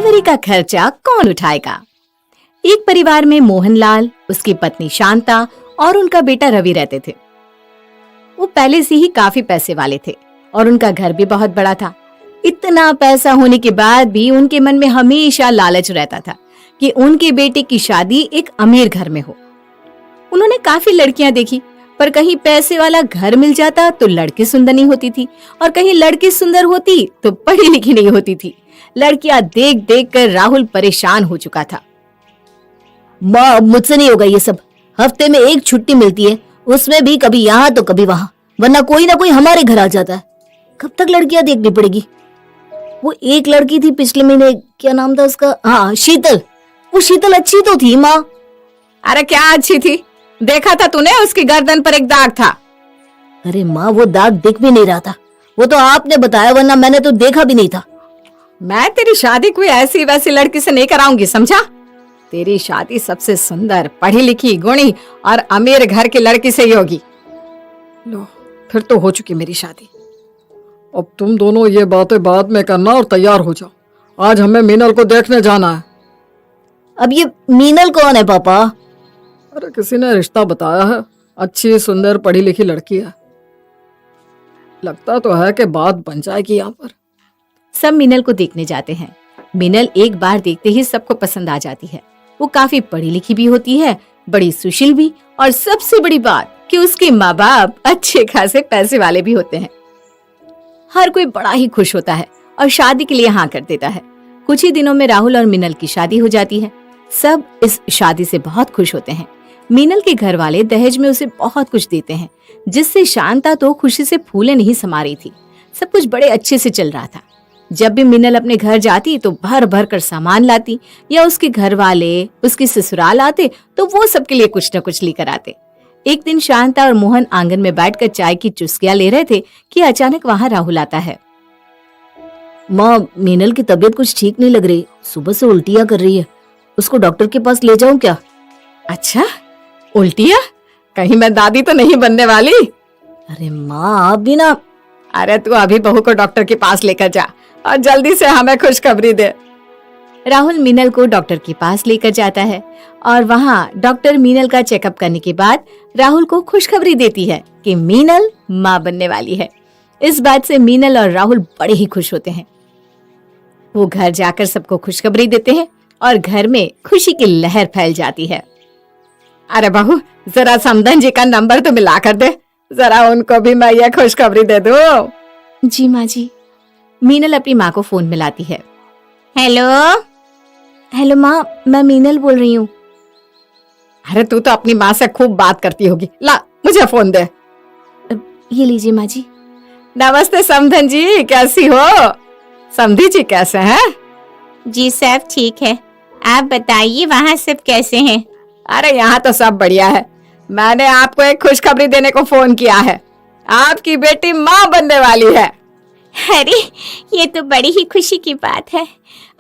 Delivery का खर्चा कौन उठाएगा। एक परिवार में मोहनलाल, उसकी पत्नी शांता और उनका बेटा रवि रहते थे। वो पहले से ही काफी पैसे वाले थे और उनका घर भी बहुत बड़ा था। इतना पैसा होने के बाद भी उनके मन में हमेशा लालच रहता था कि उनके बेटे की शादी एक अमीर घर में हो। उन्होंने काफी लड़कियां देखी, पर कहीं पैसे वाला घर मिल जाता तो लड़की सुंदर नहीं होती थी और कहीं लड़की सुंदर होती तो पढ़ी लिखी नहीं होती थी। लड़कियां देख देख कर राहुल परेशान हो चुका था। माँ, अब मुझसे नहीं होगा ये सब। हफ्ते में एक छुट्टी मिलती है, उसमें भी कभी यहाँ तो कभी वहां, वरना कोई ना कोई हमारे घर आ जाता है। कब तक लड़कियां देखनी पड़ेगी। वो एक लड़की थी पिछले महीने, क्या नाम था उसका? हाँ, शीतल। वो शीतल अच्छी तो थी माँ। अरे क्या अच्छी थी, देखा था तूने, उसकी गर्दन पर एक दाग था। अरे माँ, वो दाग दिख भी नहीं रहा था, वो तो आपने बताया, वरना मैंने तो देखा भी नहीं था। मैं तेरी शादी कोई ऐसी वैसी लड़की से नहीं कराऊंगी, समझा। तेरी शादी सबसे सुंदर, पढ़ी लिखी, गुणी और अमीर घर की लड़की से ही होगी। लो, फिर तो हो चुकी मेरी शादी। अब तुम दोनों ये बातें बाद में करना और तैयार हो जाओ। आज हमें मीनल को देखने जाना है। अब ये मीनल कौन है पापा? अरे किसी ने रिश्ता बताया है, अच्छी सुंदर पढ़ी लिखी लड़की है। लगता तो है कि बात बन जाएगी यहाँ पर। सब मीनल को देखने जाते हैं। मीनल एक बार देखते ही सबको पसंद आ जाती है। वो काफी पढ़ी लिखी भी होती है, बड़ी सुशील भी, और सबसे बड़ी बात कि उसके माँ बाप अच्छे खासे पैसे वाले भी होते हैं। हर कोई बड़ा ही खुश होता है और शादी के लिए हाँ कर देता है। कुछ ही दिनों में राहुल और मीनल की शादी हो जाती है। सब इस शादी से बहुत खुश होते हैं। मीनल के घर वाले दहेज में उसे बहुत कुछ देते हैं, जिससे शांता तो खुशी से फूले नहीं समा रही थी। सब कुछ बड़े अच्छे से चल रहा था। जब भी मीनल अपने घर जाती तो भर भर कर सामान लाती, या उसके घर वाले उसके ससुराल आते तो वो सबके लिए कुछ न कुछ लेकर आते। एक दिन शांता और मोहन आंगन में बैठकर चाय की चुस्कियां ले रहे थे कि अचानक वहां राहुल आता है। माँ, मीनल की तबीयत कुछ ठीक नहीं लग रही, सुबह से उल्टियाँ कर रही है। उसको डॉक्टर के पास ले जाऊं क्या? अच्छा, उल्टियाँ? कहीं मैं दादी तो नहीं बनने वाली? अरे माँ, आप भी ना। अरे तू अभी बहू को डॉक्टर के पास लेकर जा और जल्दी से हमें खुशखबरी दे। राहुल मीनल को डॉक्टर के पास लेकर जाता है और वहाँ डॉक्टर मीनल का चेकअप करने के बाद राहुल को खुशखबरी देती है कि मीनल माँ बनने वाली है। इस बात से मीनल और राहुल बड़े ही खुश होते हैं। वो घर जाकर सबको खुशखबरी देते हैं और घर में खुशी की लहर फैल जाती है। अरे बहू, जरा समधन जी का नंबर तो मिला कर दे, जरा उनको भी मैं ये खुशखबरी दे दूं। जी माँ जी। मीनल अपनी माँ को फोन मिलाती है। हेलो। हेलो माँ, मैं मीनल बोल रही हूँ। अरे तू तो अपनी माँ से खूब बात करती होगी, ला मुझे फोन दे। ये लीजिए माँ जी। नमस्ते समधन जी, कैसी हो? समधी जी कैसे हैं? जी सब ठीक है, आप बताइए वहाँ सब कैसे हैं? अरे यहाँ तो सब बढ़िया है। मैंने आपको एक खुशखबरी देने को फोन किया है। आपकी बेटी माँ बनने वाली है। अरे ये तो बड़ी ही खुशी की बात है।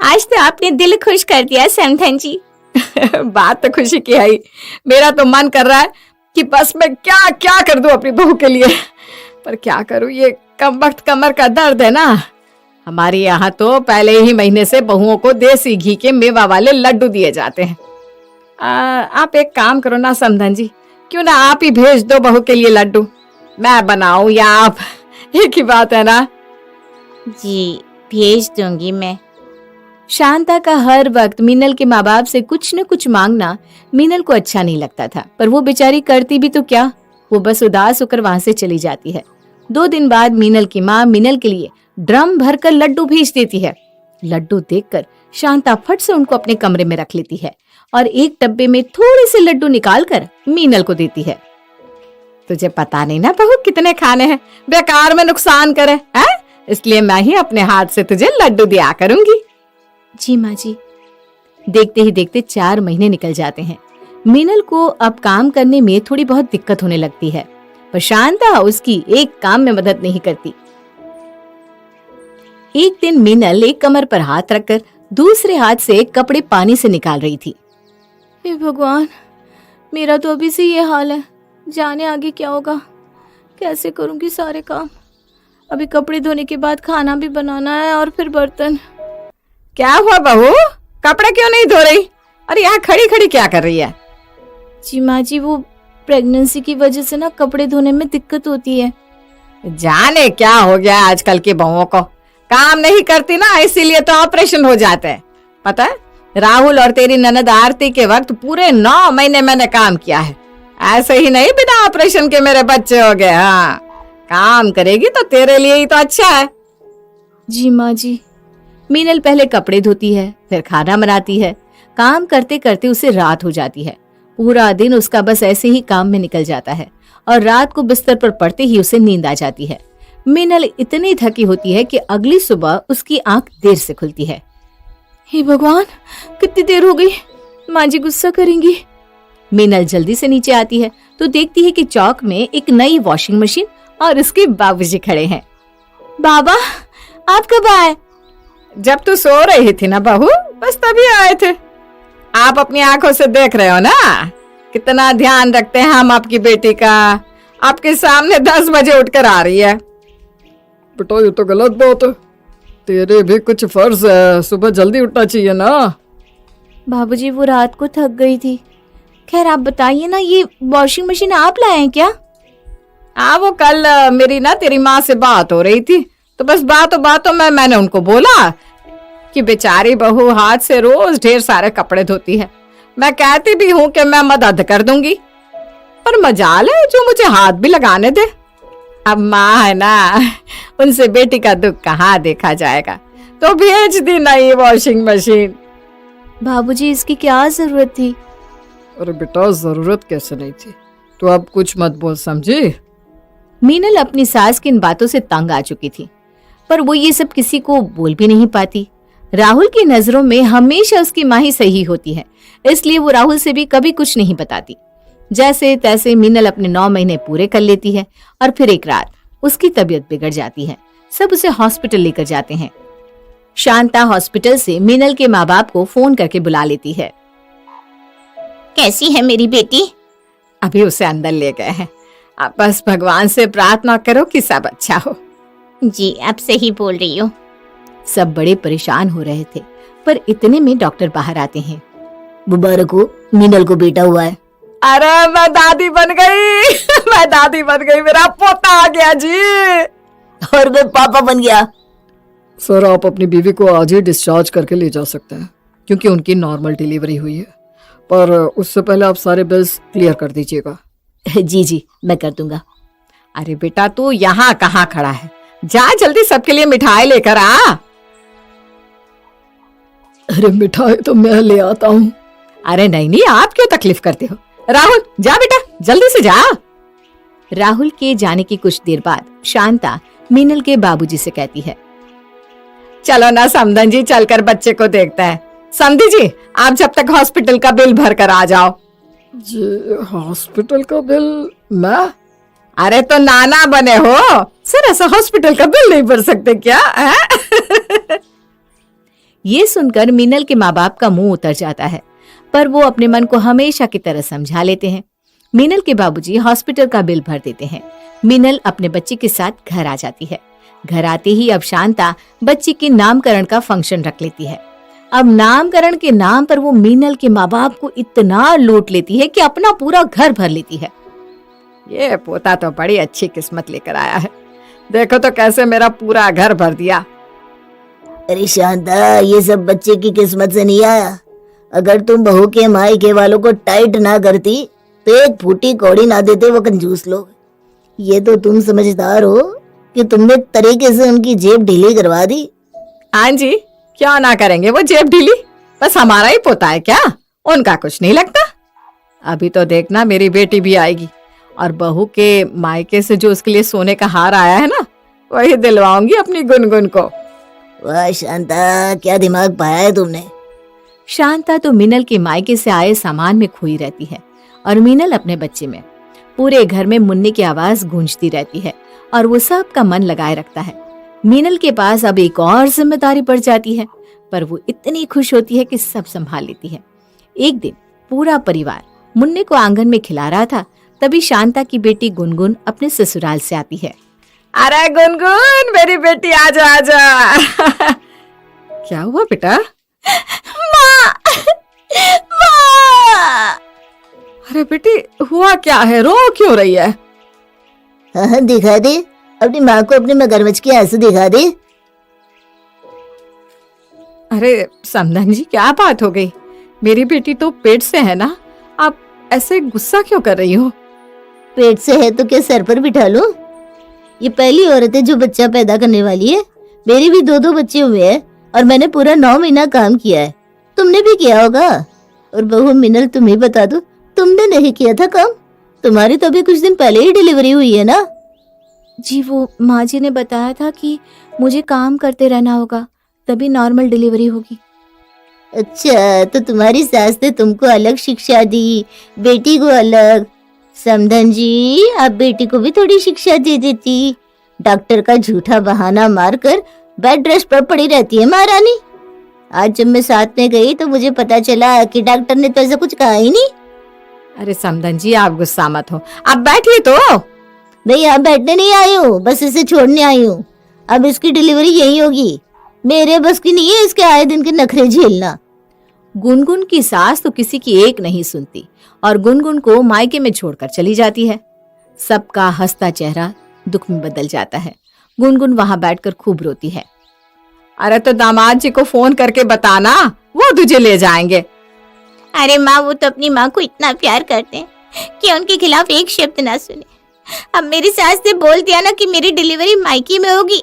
आज तो आपने दिल खुश कर दिया समधन जी। बात तो खुशी की है ही। मेरा तो मन कर रहा है कि बस मैं क्या क्या कर दूं अपनी बहू के लिए, पर क्या करूं, ये कमबख्त कमर का दर्द है ना। हमारे यहाँ तो पहले ही महीने से बहुओं को देसी घी के मेवा वाले लड्डू दिए जाते हैं। आप एक काम करो ना समधन जी, क्यों ना आप ही भेज दो बहू के लिए लड्डू। मैं बनाऊं या आप, एक ही बात है ना। जी भेज दूंगी मैं। शांता का हर वक्त मीनल के माँ बाप से कुछ न कुछ मांगना मीनल को अच्छा नहीं लगता था, पर वो बेचारी करती भी तो क्या, वो बस उदास होकर वहां से चली जाती है। 2 दिन बाद मीनल की माँ मीनल के लिए ड्रम भरकर लड्डू भेज देती है। लड्डू देखकर शांता फट से उनको अपने कमरे में रख लेती है और एक डब्बे में थोड़े से लड्डू निकालकर मीनल को देती है। तुझे पता नहीं ना बहू कितने खाने हैं, बेकार में नुकसान करे हैं? इसलिए मैं ही अपने हाथ से तुझे लड्डू दिया करूंगी। जी माँ जी। देखते ही देखते 4 महीने निकल जाते हैं। मीनल को अब काम करने में थोड़ी बहुत दिक्कत होने लगती है, पर शांता उसकी एक काम में मदद नहीं करती। एक दिन मीनल एक कमर पर हाथ रखकर दूसरे हाथ से कपड़े पानी से निकाल रही थी। हे भगवान, मेरा तो अभी से ये हाल है, जाने आगे क्या होगा। कैसे करूंगी सारे काम। अभी कपड़े धोने के बाद खाना भी बनाना है और फिर बर्तन। क्या हुआ बहू, कपड़े क्यों नहीं धो रही? अरे यहाँ खड़ी खड़ी क्या कर रही है? जी माँ जी, वो प्रेगनेंसी की वजह से ना कपड़े धोने में दिक्कत होती है। जाने क्या हो गया आजकल की बहुओं को, काम नहीं करती ना इसीलिए तो ऑपरेशन हो जाते हैं। पता है, राहुल और तेरी ननद आरती के वक्त पूरे 9 महीने मैंने काम किया है। ऐसे ही नहीं बिना ऑपरेशन के मेरे बच्चे हो गए। हाँ, काम करेगी तो तेरे लिए ही तो अच्छा है। जी माँ जी। मीनल पहले कपड़े धोती है, फिर खाना बनाती है। काम करते करते उसे रात हो जाती है। पूरा दिन उसका बस ऐसे ही काम में निकल जाता है और रात को बिस्तर पर पड़ते ही उसे नींद आ जाती है। मीनल इतनी थकी होती है कि अगली सुबह उसकी आंख देर से खुलती है। हे भगवान, कितनी देर हो गई, माँ जी गुस्सा करेंगी। मीनल जल्दी से नीचे आती है तो देखती है कि चौक में एक नई वॉशिंग मशीन और उसके बाबूजी खड़े हैं। बाबा, आप कब आए? जब तू सो रही थी ना बहू, बस तभी आए थे। आप अपनी आंखों से देख रहे हो ना कितना ध्यान रखते हैं हम आपकी बेटी का। आपके सामने 10 बजे उठकर आ रही है। बेटा ये तो गलत बात है, तेरे भी कुछ फर्ज है, सुबह जल्दी उठना चाहिए ना। बाबूजी, वो रात को थक गई थी। खैर आप बताइए ना, ये वॉशिंग मशीन आप लाए हैं क्या? हाँ, वो कल मेरी ना तेरी माँ से बात हो रही थी तो बस बातों में मैंने उनको बोला कि बेचारी बहू हाथ से रोज ढेर सारे कपड़े धोती है। मैं कहती भी हूँ कि मैं मदद कर दूंगी, पर मजाल है जो मुझे हाथ भी लगाने दे। अब माँ है ना, उनसे बेटी का दुख कहाँ देखा जाएगा, तो भेज दी नई वॉशिंग मशीन। बाबूजी, इसकी क्या जरूरत थी? अरे बेटा, जरूरत कैसे नहीं थी, तो अब कुछ मत बोल, समझी? मीनल अपनी सास की इन बातों से तंग आ चुकी थी, पर वो ये सब किसी को बोल भी नहीं पाती। राहुल की नजरों में हमेशा उसकी माँ ही सही होती है, इसलिए वो राहुल से भी कभी कुछ नहीं बताती। जैसे तैसे मीनल अपने 9 महीने पूरे कर लेती है और फिर एक रात उसकी तबीयत बिगड़ जाती है। सब उसे हॉस्पिटल लेकर जाते हैं। शांता हॉस्पिटल से मीनल के माँ बाप को फोन करके बुला लेती है। कैसी है मेरी बेटी? अभी उसे अंदर ले गए हैं। आप बस भगवान से प्रार्थना करो कि सब अच्छा हो। जी, आप सही बोल रही हो। सब बड़े परेशान हो रहे थे, पर इतने में डॉक्टर बाहर आते हैं। मुबारक हो, मीनल को बेटा हुआ है। अरे मैं दादी बन गई मैं दादी बन गई, मेरा पोता आ गया जी। और मैं पापा बन गया। सर, आप अपनी बीवी को आज ही डिस्चार्ज करके ले जा सकते हैं क्योंकि उनकी नॉर्मल डिलीवरी हुई है, पर उससे पहले आप सारे बिल्स क्लियर कर दीजिएगा। जी जी, मैं कर दूंगा। अरे बेटा, तू यहाँ कहाँ खड़ा है, जा जल्दी सबके लिए मिठाई लेकर आ। अरे मिठाई तो मैं ले आता हूँ। अरे नहीं, आप क्यों तकलीफ करते हो? राहुल, जा बेटा, जल्दी से जा। राहुल के जाने की कुछ देर बाद शांता मीनल के बाबूजी से कहती है, चलो ना समधन जी, चलकर बच्चे को देखते हैं। समधी जी, आप जब तक हॉस्पिटल का बिल भर कर आ जाओ। जी, हॉस्पिटल का बिल? मैं? अरे तो नाना बने हो, सर ऐसा हॉस्पिटल का बिल नहीं भर सकते क्या? ये सुनकर मीनल के माँ बाप का मुंह उतर जाता है, पर वो अपने मन को हमेशा की तरह समझा लेते हैं। मीनल के बाबूजी हॉस्पिटल का बिल भर देते हैं। मीनल अपने बच्चे के साथ घर आ जाती है। घर आते ही अब शांता बच्चे के नामकरण का फंक्शन रख लेती है। अब नामकरण के नाम पर वो मीनल के माँ बाप को इतना लूट लेती है कि अपना पूरा घर भर लेती है। ये पोता तो बड़ी अच्छी किस्मत लेकर आया है, देखो तो कैसे मेरा पूरा घर भर दिया। अरे शांता, ये सब बच्चे की किस्मत से नहीं आया। अगर तुम बहू के मायके वालों को टाइट ना करती तो एक फूटी कौड़ी ना देते वो कंजूस लोग। ये तो तुम समझदार हो कि तुमने तरीके से उनकी जेब ढीली करवा दी। हाँ जी, क्यों ना करेंगे वो जेब ढीली, बस हमारा ही पोता है क्या, उनका कुछ नहीं लगता। अभी तो देखना मेरी बेटी भी आएगी और बहू के मायके से जो उसके लिए सोने का हार आया है ना, वही दिलवाऊंगी अपनी गुनगुन को। वाह शांता, क्या दिमाग पाया है तुमने। शांता तो मीनल के मायके से आए सामान में खोई रहती है और मीनल अपने बच्चे में। पूरे घर में मुन्ने की आवाज गूंजती रहती है और वो सब का मन लगाए रखता है। मीनल के पास अब एक और जिम्मेदारी बढ़ जाती है, पर वो इतनी खुश होती है कि सब संभाल लेती है। एक दिन पूरा परिवार मुन्ने को आंगन में खिला रहा था, तभी शांता की बेटी गुनगुन अपने ससुराल से आती है। अरे गुनगुन, मेरी बेटी आजा आजा। क्या हुआ बेटा? माँ, माँ। अरे बेटी, हुआ क्या है? रो क्यों रही है? हाँ हाँ, दिखा दे अपनी माँ को, अपने मगरमच्छ के आंसू दिखा दे। अरे समधन जी, क्या बात हो गई? मेरी बेटी तो पेट से है ना, आप ऐसे गुस्सा क्यों कर रही हो? पेट से है तो क्या सर पर बिठा लो? ये पहली औरत है जो बच्चा पैदा करने वाली है। मेरे भी 2-2 बच्चे हुए हैं और मैंने पूरा 9 महीना काम किया है। तुमने भी किया होगा। और बहू मिनल, तुम्हें बता दो, तुमने नहीं किया था काम? तुम्हारी तो अभी कुछ दिन पहले ही डिलीवरी हुई है ना? जी, वो माँ जी ने बताया था कि मुझे काम करते रहना होगा, तभी नॉर्मल डिलीवरी होगी। अच्छा, तो तुम्हारी सास ने तुमको अलग शिक्षा दी, बेटी को अलग। समधन जी, आप बेटी को भी थोड़ी शिक्षा दे देती। डॉक्टर का झूठा बहाना मारकर बेड रेस्ट पर पड़ी रहती है महारानी। आज जब मैं साथ में गई तो मुझे पता चला कि डॉक्टर ने तो ऐसा कुछ कहा ही नहीं। अरे समधन जी, आप गुस्सा मत हो, आप बैठिए तो। मैं यहाँ बैठने नहीं आई हूँ, बस इसे छोड़ने आई हूँ। अब इसकी डिलीवरी यही होगी। मेरे बस की नहीं है इसके आए दिन के नखरे झेलना। गुनगुन की सास तो किसी की एक नहीं सुनती और गुनगुन को मायके में छोड़कर चली जाती है। सबका हंसता चेहरा दुख में बदल जाता है। गुनगुन वहां बैठकर खूब रोती है। अरे तो दामाद जी को फोन करके बताना, वो तुझे ले जाएंगे। अरे माँ, वो तो अपनी माँ को इतना प्यार करते हैं कि उनके खिलाफ एक शब्द ना सुने। अब मेरी सास ने बोल दिया ना कि मेरी डिलीवरी मायके में होगी,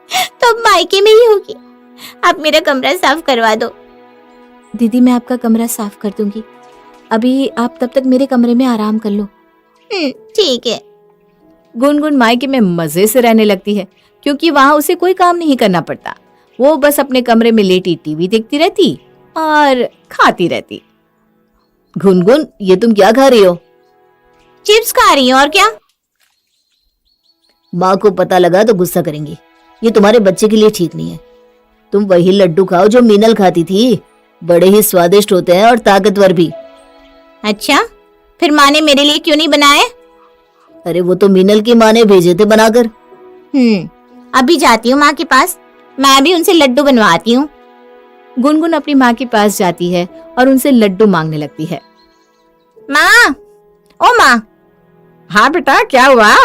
तो अब मायके में ही होगी। आप मेरा कमरा साफ करवा दो। दीदी, मैं आपका कमरा साफ कर दूंगी। अभी आप तब तक मेरे कमरे में आराम कर लो। ठीक है। गुनगुन मायके में मजे से रहने लगती है, क्योंकि वहां उसे कोई काम नहीं करना पड़ता। वो बस अपने कमरे में लेटी टीवी देखती रहती और खाती रहती। गुनगुन, ये तुम क्या खा रही हो? चिप्स खा रही हूँ, और क्या? माँ को पता लगा तो गुस्सा करेंगी। ये तुम्हारे बच्चे के लिए ठीक नहीं है। तुम वही लड्डू खाओ जो मीनल खाती थी। बड़े ही स्वादिष्ट होते हैं और ताकतवर भी। अच्छा, फिर माँ ने मेरे लिए क्यों नहीं बनाए? अरे वो तो मीनल की माँ ने भेजे थे बनाकर। अभी जाती हूँ माँ के पास, मैं भी उनसे लड्डू बनवाती हूँ। गुनगुन अपनी माँ के पास जाती है और उनसे लड्डू मांगने लगती है। माँ, ओ माँ। हाँ बेटा, क्या हुआ?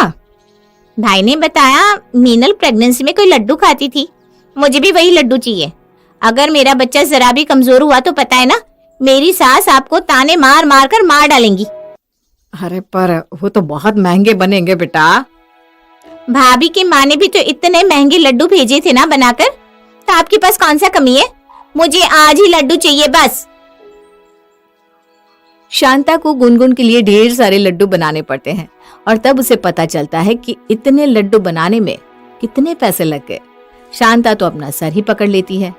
भाई ने बताया मीनल प्रेगनेंसी में कोई लड्डू खाती थी। मुझे भी वही लड्डू चाहिए। अगर मेरा बच्चा जरा भी कमजोर हुआ तो पता है ना, मेरी सास आपको ताने मार मार कर मार डालेंगी। अरे पर वो तो बहुत महंगे बनेंगे बेटा। भाभी की माँ ने भी तो इतने महंगे लड्डू भेजे थे ना बनाकर, तो आपके पास कौन सा कमी है? मुझे आज ही लड्डू चाहिए बस। शांता को गुनगुन के लिए ढेर सारे लड्डू बनाने पड़ते हैं और तब उसे पता चलता है कि इतने लड्डू बनाने में कितने पैसे लग गए। शांता तो अपना सर ही पकड़ लेती है।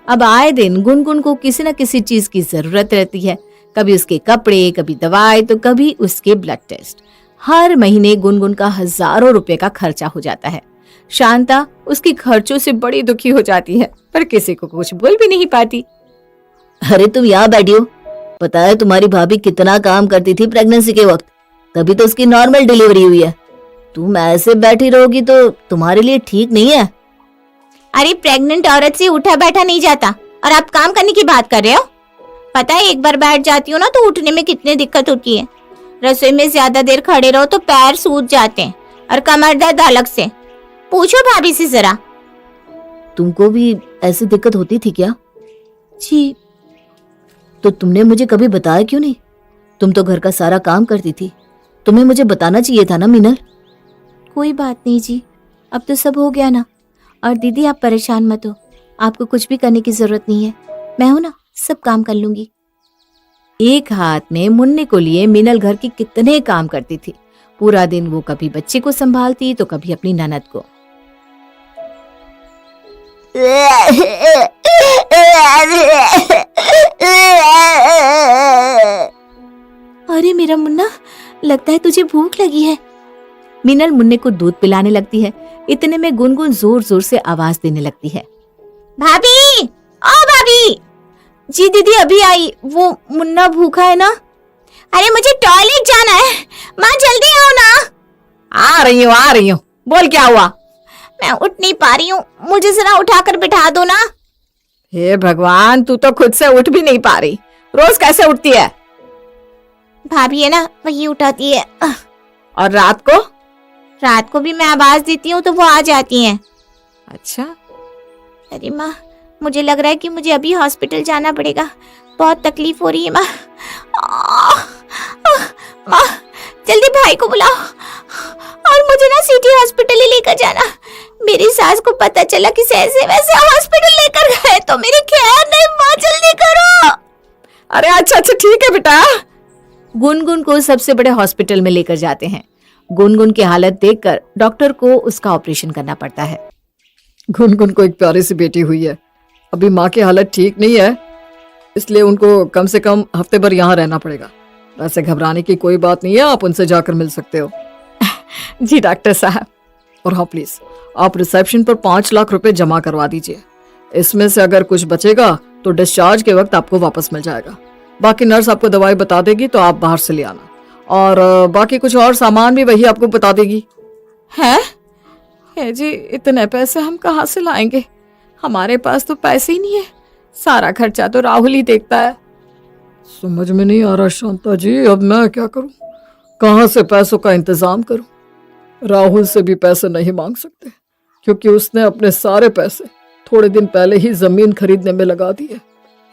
अब आए दिन गुनगुन को किसी न किसी चीज की जरूरत रहती है। कभी उसके कपड़े, कभी दवाई, तो कभी उसके ब्लड टेस्ट। हर महीने गुनगुन का हजारों रुपए का खर्चा हो जाता है। शांता उसकी खर्चों से बड़ी दुखी हो जाती है, पर किसी को कुछ बोल भी नहीं पाती। अरे तुम यहाँ बैठी हो। पता है तुम्हारी भाभी कितना काम करती थी प्रेगनेंसी के वक्त, तभी तो उसकी नॉर्मल डिलीवरी हुई है। तुम ऐसे बैठी रहोगी तो तुम्हारे लिए ठीक नहीं है। अरे प्रेग्नेंट औरत से उठा बैठा नहीं जाता, और आप काम करने की बात कर रहे हो? पता है, एक बार बैठ जाती हूँ ना तो उठने में कितनी दिक्कत होती है। रसोई में ज्यादा देर खड़े रहो तो पैर सूज जाते हैं और कमर दर्द अलग से। पूछो भाभी से जरा। तुमको भी ऐसी दिक्कत होती थी क्या? जी। तो तुमने मुझे कभी बताया क्यों नहीं? तुम तो घर का सारा काम करती थी, तुम्हें मुझे बताना चाहिए था ना मीनल। कोई बात नहीं जी, अब तो सब हो गया ना। और दीदी, आप परेशान मत हो, आपको कुछ भी करने की जरूरत नहीं है। मैं हूं ना, सब काम कर लूंगी। एक हाथ में मुन्ने को लिए मीनल घर की कितने काम करती थी। पूरा दिन वो कभी बच्चे को संभालती तो कभी अपनी ननद को। अरे मेरा मुन्ना, लगता है तुझे भूख लगी है। मीनल मुन्ने को दूध पिलाने लगती है। इतने में गुनगुन जोर जोर से आवाज देने लगती है। भाभी, ओ भाभी। जी दीदी, अभी आई। वो मुन्ना भूखा है ना। अरे मुझे टॉयलेट जाना है, माँ जल्दी आओ ना। आ रही हूँ, बोल क्या हुआ? मैं उठ नहीं पा रही हूँ, मुझे जरा उठाकर बिठा दो ना। हे भगवान, तू तो खुद से उठ भी नहीं पा रही, रोज कैसे उठती है? भाभी है ना, वही उठाती है। और रात को? रात को भी मैं आवाज देती हूँ तो वो आ जाती हैं। अच्छा, अरे माँ, मुझे लग रहा है कि मुझे अभी हॉस्पिटल जाना पड़ेगा। बहुत तकलीफ हो रही है माँ। माँ, जल्दी भाई को बुलाओ और मुझे ना सिटी हॉस्पिटल ही लेकर जाना। मेरी सास को पता चला कि ऐसे वैसे हॉस्पिटल लेकर गए तो मेरी खैर नहीं। माँ जल्दी करो। अरे अच्छा ठीक है बेटा। गुनगुन को सबसे बड़े हॉस्पिटल में लेकर जाते हैं। गुनगुन की हालत देखकर डॉक्टर को उसका ऑपरेशन करना पड़ता है। गुनगुन को एक प्यारी सी बेटी हुई है। अभी माँ की हालत ठीक नहीं है, इसलिए उनको कम से कम हफ्ते भर यहाँ रहना पड़ेगा। वैसे घबराने की कोई बात नहीं है, आप उनसे जाकर मिल सकते हो। जी डॉक्टर साहब। और हाँ प्लीज, आप रिसेप्शन पर 5 लाख रुपए जमा करवा दीजिए। इसमें से अगर कुछ बचेगा तो डिस्चार्ज के वक्त आपको वापस मिल जाएगा। बाकी नर्स आपको दवाई बता देगी तो आप बाहर से ले आना, और बाकी कुछ और सामान भी वही आपको बता देगी। है जी, इतने पैसे हम कहाँ से लाएंगे? हमारे पास तो पैसे ही नहीं है, सारा खर्चा तो राहुल ही देखता है। समझ में नहीं आ रहा शांता जी, अब मैं क्या करूं? कहाँ से पैसों का इंतजाम करूं? राहुल से भी पैसे नहीं मांग सकते, क्योंकि उसने अपने सारे पैसे थोड़े दिन पहले ही जमीन खरीदने में लगा दिए।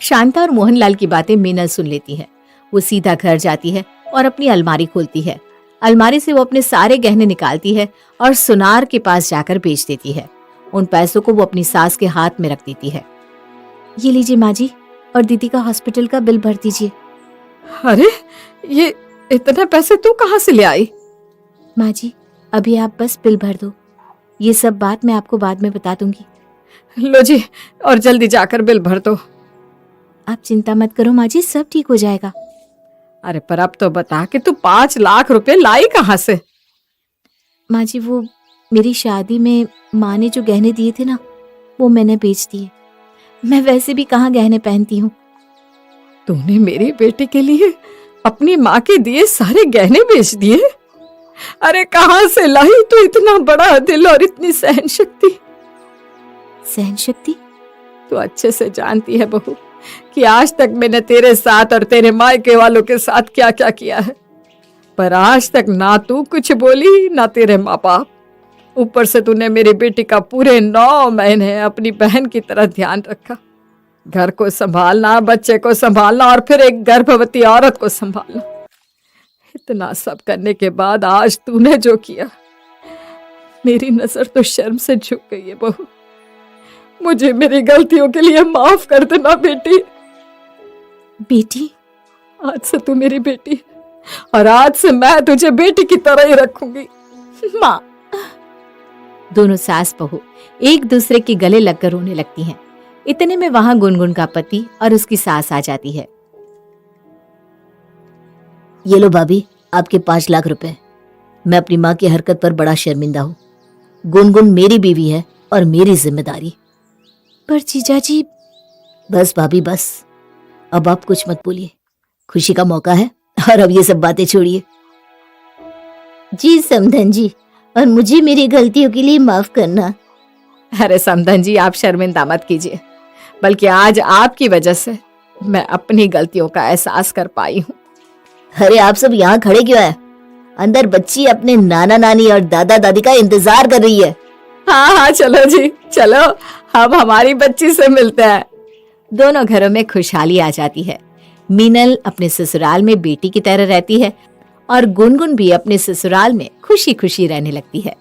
शांता और मोहनलाल की बातें मीनल सुन लेती है। वो सीधा घर जाती है और अपनी अलमारी खोलती है। अलमारी से वो अपने सारे गहने निकालती है और सुनार के पास जाकर बेच देती है। उन पैसों को वो अपनी सास के हाथ में रख देती है। ये लीजिए माँ जी, और दीदी का हॉस्पिटल का बिल भर दीजिए। अरे, ये इतने पैसे तू कहाँ से ले आई? माँ जी, अभी आप बस बिल भर दो, ये सब बात मैं आपको बाद में बता दूंगी। लो जी, और जल्दी जाकर बिल भर दो। आप चिंता मत करो माँ जी, सब ठीक हो जाएगा। अरे पर अब तो बता कि तू 5 लाख रुपए लाई कहाँ से? माँ जी, वो मेरी शादी में माँ ने जो गहने दिए थे ना, वो मैंने बेच दिए। मैं वैसे भी कहाँ गहने पहनती हूँ। तूने मेरी बेटी के लिए अपनी माँ के दिए सारे गहने बेच दिए? अरे कहाँ से लाई तू इतना बड़ा दिल और इतनी सहन शक्ति? सहन शक्ति? तू अच्छे से जानती है बहू कि आज तक मैंने तेरे साथ और तेरे मायके वालों के साथ क्या क्या किया है, पर आज तक ना तू कुछ बोली ना तेरे माँ बाप। ऊपर से तूने मेरी बेटी का पूरे 9 महीने अपनी बहन की तरह ध्यान रखा। घर को संभालना, बच्चे को संभालना और फिर एक गर्भवती औरत को संभालना। इतना सब करने के बाद आज तूने जो किया, मेरी नजर तो शर्म से झुक गई है बहू। मुझे मेरी गलतियों के लिए माफ कर देना बेटी। बेटी? आज से तू मेरी बेटी है और आज से मैं तुझे बेटी की तरह ही रखूंगी। माँ। दोनों सास बहू एक दूसरे के गले लगकर रोने लगती हैं। इतने में वहां गुनगुन का पति और उसकी सास आ जाती है। ये लो भाभी, आपके 5 लाख रुपए। मैं अपनी माँ की हरकत पर बड़ा शर्मिंदा हूँ। गुनगुन मेरी बीवी है और मेरी जिम्मेदारी। पर जीजा जी। बस भाभी बस, अब आप कुछ मत बोलिए, खुशी का मौका है, और अब ये सब बातें छोड़िए। जी समधन जी, और मुझे मेरी गलतियों के लिए माफ करना। अरे समधन जी, आप शर्मिंदा मत कीजिए, बल्कि आज आपकी वजह से मैं अपनी गलतियों का एहसास कर पाई हूँ। अरे आप सब यहाँ खड़े क्यों हैं? अंदर बच्ची अपने नाना नानी और दादा दादी का इंतजार कर रही है। हाँ चलो जी, चलो हम हमारी बच्ची से मिलते हैं। दोनों घरों में खुशहाली आ जाती है। मीनल अपने ससुराल में बेटी की तरह रहती है और गुनगुन भी अपने ससुराल में खुशी खुशी रहने लगती है।